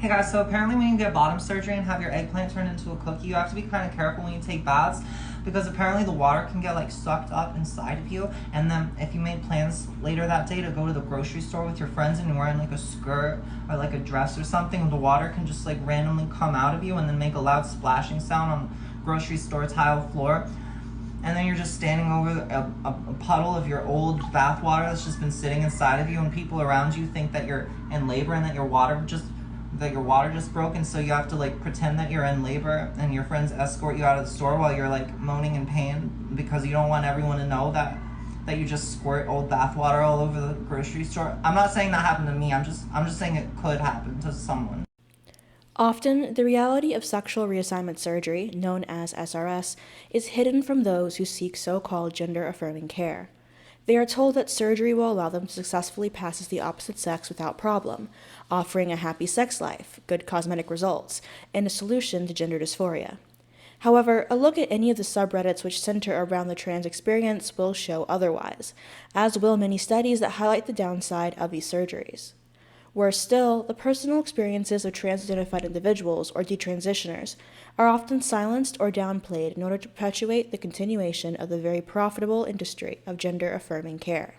Hey guys, so apparently when you get bottom surgery and have your eggplant turned into a cookie, you have to be kind of careful when you take baths because apparently the water can get like sucked up inside of you. And then if you made plans later that day to go to the grocery store with your friends and you're wearing like a skirt or like a dress or something, the water can just like randomly come out of you and then make a loud splashing sound on the grocery store tile floor. And then you're just standing over a puddle of your old bath water that's just been sitting inside of you, and people around you think that you're in labor and that your water just broke, and so you have to like pretend that you're in labor, and your friends escort you out of the store while you're like moaning in pain because you don't want everyone to know that you just squirt old bath water all over the grocery store. I'm not saying that happened to me. I'm just saying it could happen to someone. Often, the reality of sexual reassignment surgery, known as SRS, is hidden from those who seek so-called gender-affirming care. They are told that surgery will allow them to successfully pass as the opposite sex without problem, offering a happy sex life, good cosmetic results, and a solution to gender dysphoria. However, a look at any of the subreddits which center around the trans experience will show otherwise, as will many studies that highlight the downside of these surgeries. Worse still, the personal experiences of trans-identified individuals or detransitioners are often silenced or downplayed in order to perpetuate the continuation of the very profitable industry of gender-affirming care.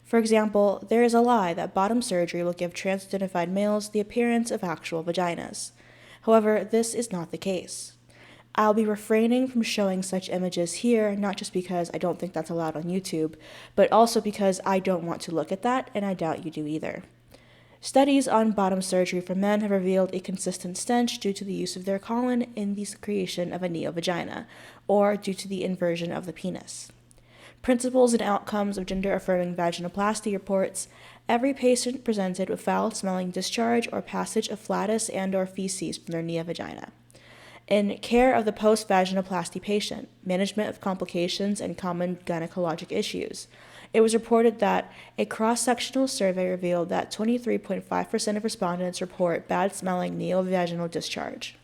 For example, there is a lie that bottom surgery will give trans-identified males the appearance of actual vaginas. However, this is not the case. I'll be refraining from showing such images here, not just because I don't think that's allowed on YouTube, but also because I don't want to look at that, and I doubt you do either. Studies on bottom surgery for men have revealed a consistent stench due to the use of their colon in the creation of a neovagina, or due to the inversion of the penis. Principles and outcomes of gender-affirming vaginoplasty reports every patient presented with foul-smelling discharge or passage of flatus and/or feces from their neovagina. In care of the post-vaginoplasty patient, management of complications and common gynecologic issues, it was reported that a cross-sectional survey revealed that 23.5% of respondents report bad-smelling neovaginal discharge.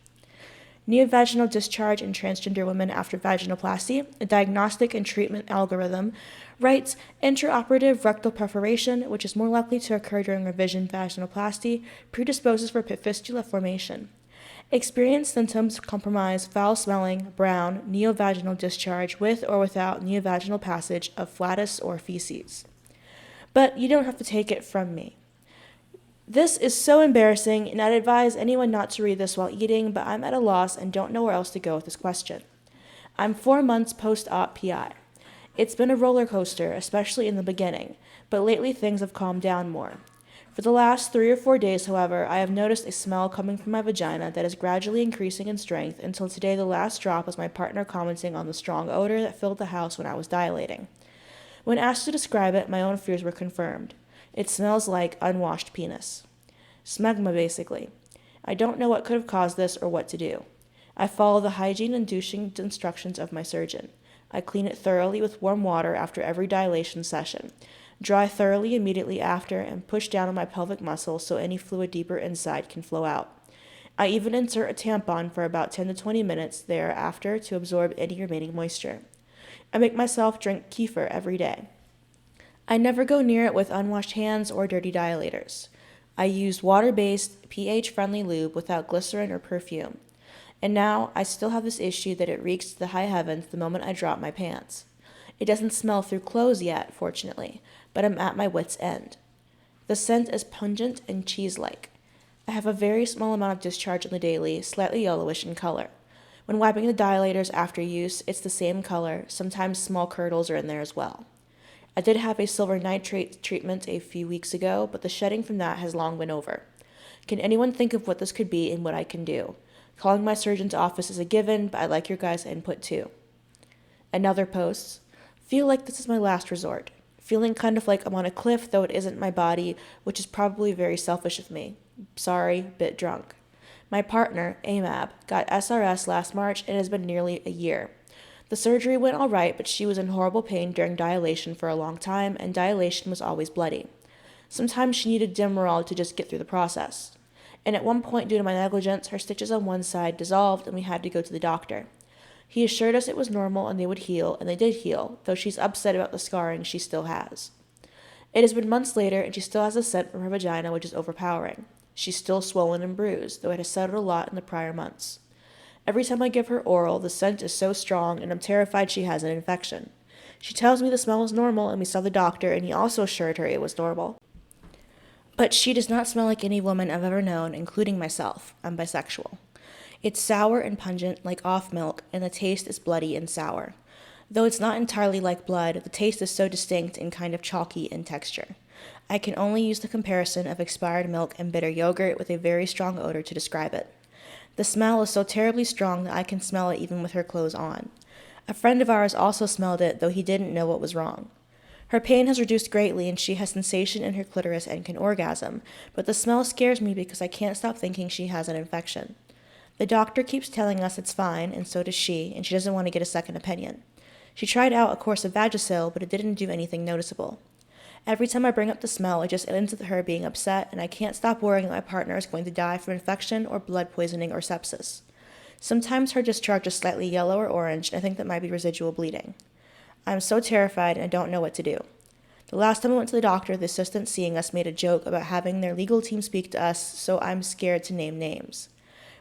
Neovaginal discharge in transgender women after vaginoplasty, a diagnostic and treatment algorithm, writes intraoperative rectal perforation, which is more likely to occur during revision vaginoplasty, predisposes for fistula formation. Experienced symptoms comprise foul-smelling, brown, neovaginal discharge with or without neovaginal passage of flatus or feces. But you don't have to take it from me. This is so embarrassing, and I'd advise anyone not to read this while eating, but I'm at a loss and don't know where else to go with this question. I'm 4 months post-op PI. It's been a roller coaster, especially in the beginning, but lately things have calmed down more. For the last 3 or 4 days, however, I have noticed a smell coming from my vagina that is gradually increasing in strength until today the last drop was my partner commenting on the strong odor that filled the house when I was dilating. When asked to describe it, my own fears were confirmed. It smells like unwashed penis. Smegma, basically. I don't know what could have caused this or what to do. I follow the hygiene and douching instructions of my surgeon. I clean it thoroughly with warm water after every dilation session. Dry thoroughly immediately after and push down on my pelvic muscle so any fluid deeper inside can flow out. I even insert a tampon for about 10 to 20 minutes thereafter to absorb any remaining moisture. I make myself drink kefir every day. I never go near it with unwashed hands or dirty dilators. I use water-based, pH-friendly lube without glycerin or perfume. And now I still have this issue that it reeks to the high heavens the moment I drop my pants. It doesn't smell through clothes yet, fortunately, but I'm at my wit's end. The scent is pungent and cheese-like. I have a very small amount of discharge on the daily, slightly yellowish in color. When wiping the dilators after use, it's the same color, sometimes small curdles are in there as well. I did have a silver nitrate treatment a few weeks ago, but the shedding from that has long been over. Can anyone think of what this could be and what I can do? Calling my surgeon's office is a given, but I'd like your guys' input too. Another post. Feel like this is my last resort. Feeling kind of like I'm on a cliff, though it isn't my body, which is probably very selfish of me. Sorry, bit drunk. My partner, Amab, got SRS last March and it has been nearly a year. The surgery went all right, but she was in horrible pain during dilation for a long time, and dilation was always bloody. Sometimes she needed Demerol to just get through the process. And at one point, due to my negligence, her stitches on one side dissolved and we had to go to the doctor. He assured us it was normal and they would heal, and they did heal, though she's upset about the scarring she still has. It has been months later, and she still has a scent from her vagina which is overpowering. She's still swollen and bruised, though it has settled a lot in the prior months. Every time I give her oral, the scent is so strong, and I'm terrified she has an infection. She tells me the smell is normal, and we saw the doctor, and he also assured her it was normal. But she does not smell like any woman I've ever known, including myself. I'm bisexual. It's sour and pungent, like off milk, and the taste is bloody and sour. Though it's not entirely like blood, the taste is so distinct and kind of chalky in texture. I can only use the comparison of expired milk and bitter yogurt with a very strong odor to describe it. The smell is so terribly strong that I can smell it even with her clothes on. A friend of ours also smelled it, though he didn't know what was wrong. Her pain has reduced greatly and she has sensation in her clitoris and can orgasm, but the smell scares me because I can't stop thinking she has an infection. The doctor keeps telling us it's fine, and so does she, and she doesn't want to get a second opinion. She tried out a course of Vagisil, but it didn't do anything noticeable. Every time I bring up the smell, it just ends with her being upset, and I can't stop worrying that my partner is going to die from infection or blood poisoning or sepsis. Sometimes her discharge is slightly yellow or orange, and I think that might be residual bleeding. I'm so terrified and I don't know what to do. The last time I went to the doctor, the assistant seeing us made a joke about having their legal team speak to us, so I'm scared to name names.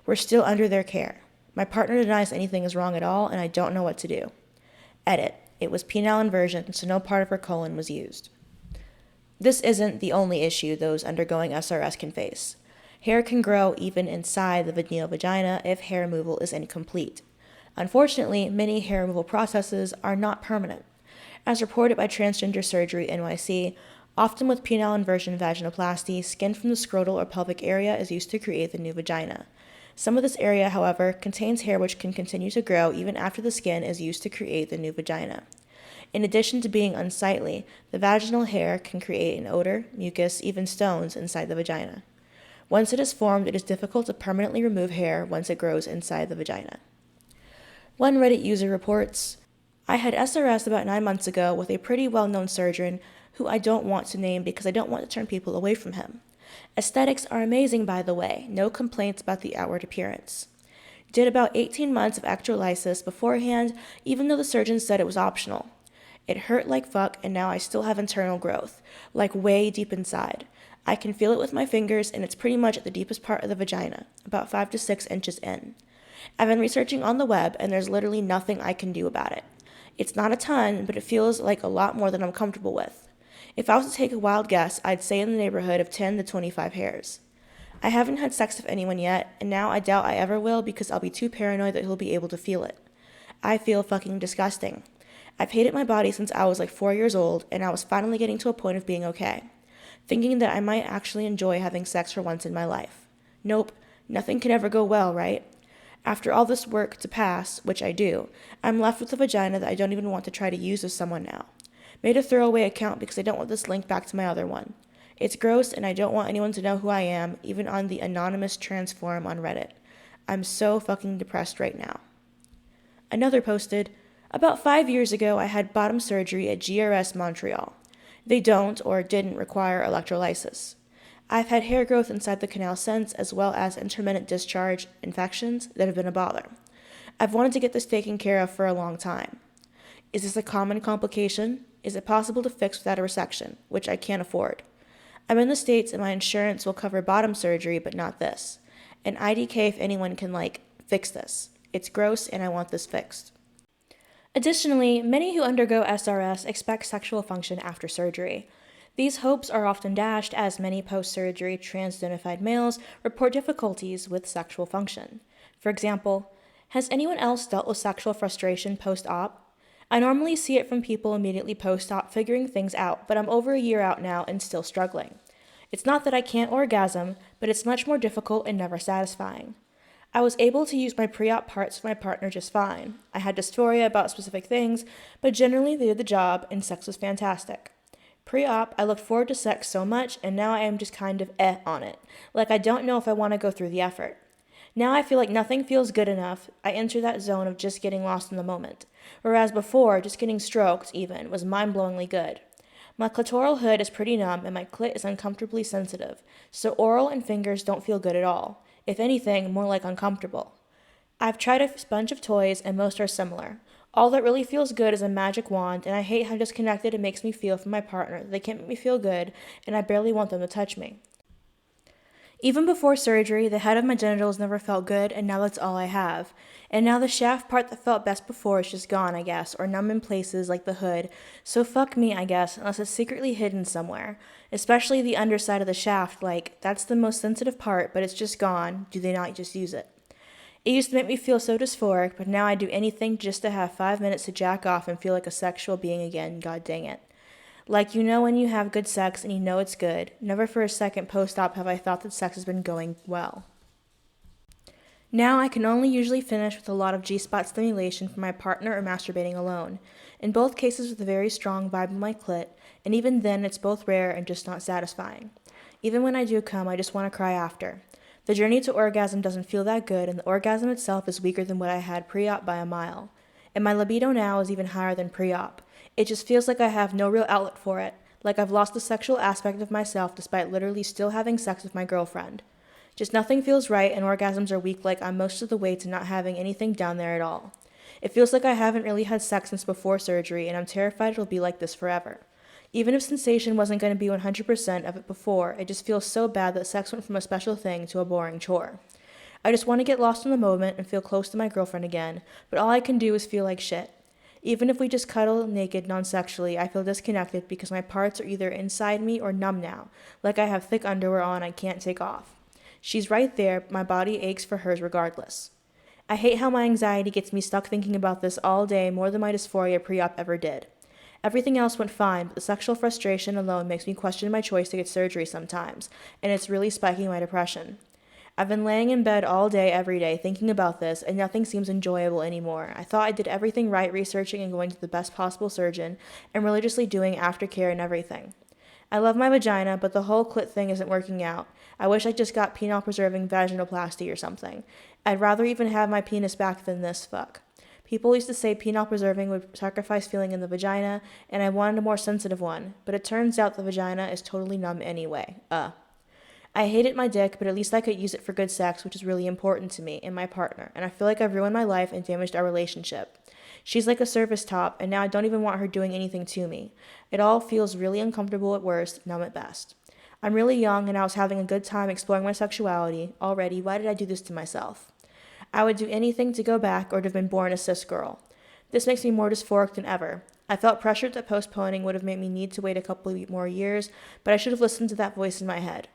We're still under their care. My partner denies anything is wrong at all, and I don't know what to do. Edit. It was penile inversion, so no part of her colon was used. This isn't the only issue those undergoing SRS can face. Hair can grow even inside the vaginal vagina if hair removal is incomplete. Unfortunately, many hair removal processes are not permanent. As reported by Transgender Surgery NYC, often with penile inversion vaginoplasty, skin from the scrotal or pelvic area is used to create the new vagina. Some of this area, however, contains hair which can continue to grow even after the skin is used to create the new vagina. In addition to being unsightly, the vaginal hair can create an odor, mucus, even stones inside the vagina. Once it is formed, it is difficult to permanently remove hair once it grows inside the vagina. One Reddit user reports, I had SRS about 9 months ago with a pretty well-known surgeon who I don't want to name because I don't want to turn people away from him. Aesthetics are amazing, by the way, no complaints about the outward appearance. Did about 18 months of electrolysis beforehand, even though the surgeon said it was optional. It hurt like fuck, and now I still have internal growth, like way deep inside. I can feel it with my fingers, and it's pretty much at the deepest part of the vagina, about 5 to 6 inches in. I've been researching on the web, and there's literally nothing I can do about it. It's not a ton, but it feels like a lot more than I'm comfortable with. If I was to take a wild guess, I'd say in the neighborhood of 10 to 25 hairs. I haven't had sex with anyone yet, and now I doubt I ever will because I'll be too paranoid that he'll be able to feel it. I feel fucking disgusting. I've hated my body since I was like 4 years old, and I was finally getting to a point of being okay. Thinking that I might actually enjoy having sex for once in my life. Nope, nothing can ever go well, right? After all this work to pass, which I do, I'm left with a vagina that I don't even want to try to use with someone now. Made a throwaway account because I don't want this link back to my other one. It's gross and I don't want anyone to know who I am, even on the anonymous trans forum on Reddit. I'm so fucking depressed right now. Another posted, about 5 years ago I had bottom surgery at GRS Montreal. They don't or didn't require electrolysis. I've had hair growth inside the canal since, as well as intermittent discharge infections that have been a bother. I've wanted to get this taken care of for a long time. Is this a common complication? Is it possible to fix without a resection, which I can't afford? I'm in the States and my insurance will cover bottom surgery, but not this. An IDK if anyone can, fix this. It's gross and I want this fixed. Additionally, many who undergo SRS expect sexual function after surgery. These hopes are often dashed as many post-surgery trans-identified males report difficulties with sexual function. For example, has anyone else dealt with sexual frustration post-op? I normally see it from people immediately post-op figuring things out, but I'm over a year out now and still struggling. It's not that I can't orgasm, but it's much more difficult and never satisfying. I was able to use my pre-op parts with my partner just fine. I had dysphoria about specific things, but generally they did the job and sex was fantastic. Pre-op, I looked forward to sex so much, and now I am just kind of on it. Like I don't know if I want to go through the effort. Now I feel like nothing feels good enough. I enter that zone of just getting lost in the moment. Whereas before, just getting stroked, even, was mind-blowingly good. My clitoral hood is pretty numb, and my clit is uncomfortably sensitive, so oral and fingers don't feel good at all. If anything, more like uncomfortable. I've tried a bunch of toys, and most are similar. All that really feels good is a magic wand, and I hate how disconnected it makes me feel from my partner. They can't make me feel good, and I barely want them to touch me. Even before surgery, the head of my genitals never felt good, and now that's all I have. And now the shaft part that felt best before is just gone, I guess, or numb in places like the hood. So fuck me, I guess, unless it's secretly hidden somewhere. Especially the underside of the shaft, like, that's the most sensitive part, but it's just gone. Do they not just use it? It used to make me feel so dysphoric, but now I do anything just to have 5 minutes to jack off and feel like a sexual being again, god dang it. Like, you know when you have good sex and you know it's good. Never for a second post-op have I thought that sex has been going well. Now I can only usually finish with a lot of G-spot stimulation from my partner or masturbating alone. In both cases with a very strong vibe in my clit, and even then it's both rare and just not satisfying. Even when I do come, I just want to cry after. The journey to orgasm doesn't feel that good, and the orgasm itself is weaker than what I had pre-op by a mile. And my libido now is even higher than pre-op. It just feels like I have no real outlet for it, like I've lost the sexual aspect of myself despite literally still having sex with my girlfriend. Just nothing feels right, and orgasms are weak like I'm most of the way to not having anything down there at all. It feels like I haven't really had sex since before surgery, and I'm terrified it'll be like this forever. Even if sensation wasn't going to be 100% of it before, it just feels so bad that sex went from a special thing to a boring chore. I just want to get lost in the moment and feel close to my girlfriend again, but all I can do is feel like shit. Even if we just cuddle naked non-sexually, I feel disconnected because my parts are either inside me or numb now, like I have thick underwear on I can't take off. She's right there, but my body aches for hers regardless. I hate how my anxiety gets me stuck thinking about this all day more than my dysphoria pre-op ever did. Everything else went fine, but the sexual frustration alone makes me question my choice to get surgery sometimes, and it's really spiking my depression. I've been laying in bed all day, every day, thinking about this, and nothing seems enjoyable anymore. I thought I did everything right researching and going to the best possible surgeon, and religiously doing aftercare and everything. I love my vagina, but the whole clit thing isn't working out. I wish I just got penile-preserving vaginoplasty or something. I'd rather even have my penis back than this fuck. People used to say penile-preserving would sacrifice feeling in the vagina, and I wanted a more sensitive one, but it turns out the vagina is totally numb anyway. I hated my dick, but at least I could use it for good sex, which is really important to me and my partner, and I feel like I've ruined my life and damaged our relationship. She's like a service top, and now I don't even want her doing anything to me. It all feels really uncomfortable at worst, numb at best. I'm really young, and I was having a good time exploring my sexuality. Already, why did I do this to myself? I would do anything to go back or to have been born a cis girl. This makes me more dysphoric than ever. I felt pressured that postponing would have made me need to wait a couple more years, but I should have listened to that voice in my head.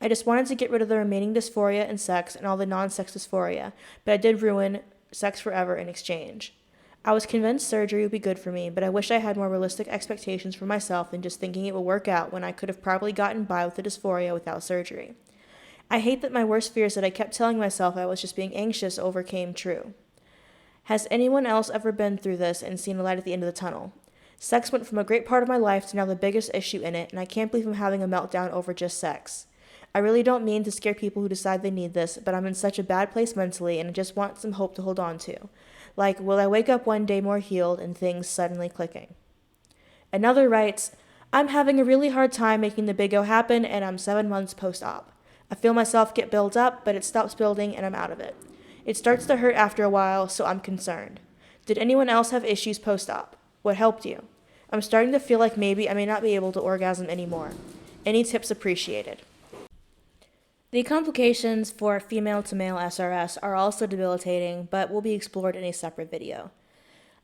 I just wanted to get rid of the remaining dysphoria in sex and all the non-sex dysphoria, but I did ruin sex forever in exchange. I was convinced surgery would be good for me, but I wish I had more realistic expectations for myself than just thinking it would work out when I could have probably gotten by with the dysphoria without surgery. I hate that my worst fears that I kept telling myself I was just being anxious overcame true. Has anyone else ever been through this and seen a light at the end of the tunnel? Sex went from a great part of my life to now the biggest issue in it, and I can't believe I'm having a meltdown over just sex. I really don't mean to scare people who decide they need this, but I'm in such a bad place mentally and I just want some hope to hold on to. Like, will I wake up one day more healed and things suddenly clicking? Another writes, I'm having a really hard time making the big O happen and I'm 7 months post-op. I feel myself get built up, but it stops building and I'm out of it. It starts to hurt after a while, so I'm concerned. Did anyone else have issues post-op? What helped you? I'm starting to feel like maybe I may not be able to orgasm anymore. Any tips appreciated? The complications for female-to-male SRS are also debilitating, but will be explored in a separate video.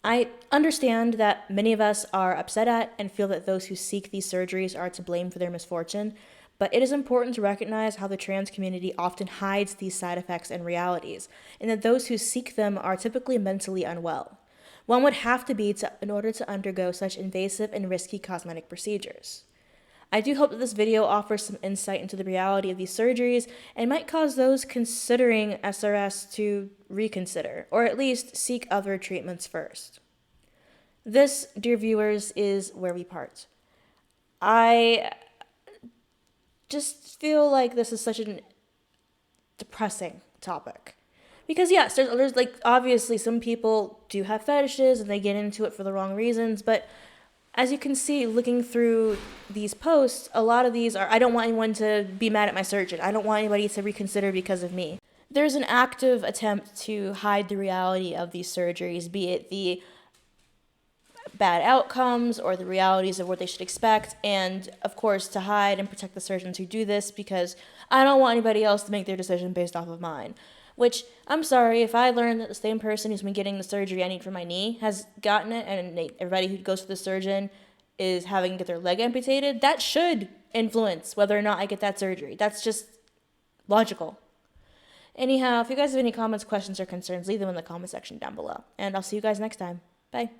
I understand that many of us are upset at and feel that those who seek these surgeries are to blame for their misfortune, but it is important to recognize how the trans community often hides these side effects and realities, and that those who seek them are typically mentally unwell. One would have to be in order to undergo such invasive and risky cosmetic procedures. I do hope that this video offers some insight into the reality of these surgeries and might cause those considering SRS to reconsider, or at least seek other treatments first. This, dear viewers, is where we part. I just feel like this is such a depressing topic. Because yes, there's like, obviously some people do have fetishes and they get into it for the wrong reasons, but as you can see, looking through these posts, a lot of these are, I don't want anyone to be mad at my surgeon. I don't want anybody to reconsider because of me. There's an active attempt to hide the reality of these surgeries, be it the bad outcomes or the realities of what they should expect, and of course to hide and protect the surgeons who do this, because I don't want anybody else to make their decision based off of mine. Which, I'm sorry, if I learn that the same person who's been getting the surgery I need for my knee has gotten it, and everybody who goes to the surgeon is having to get their leg amputated, that should influence whether or not I get that surgery. That's just logical. Anyhow, if you guys have any comments, questions, or concerns, leave them in the comment section down below. And I'll see you guys next time. Bye.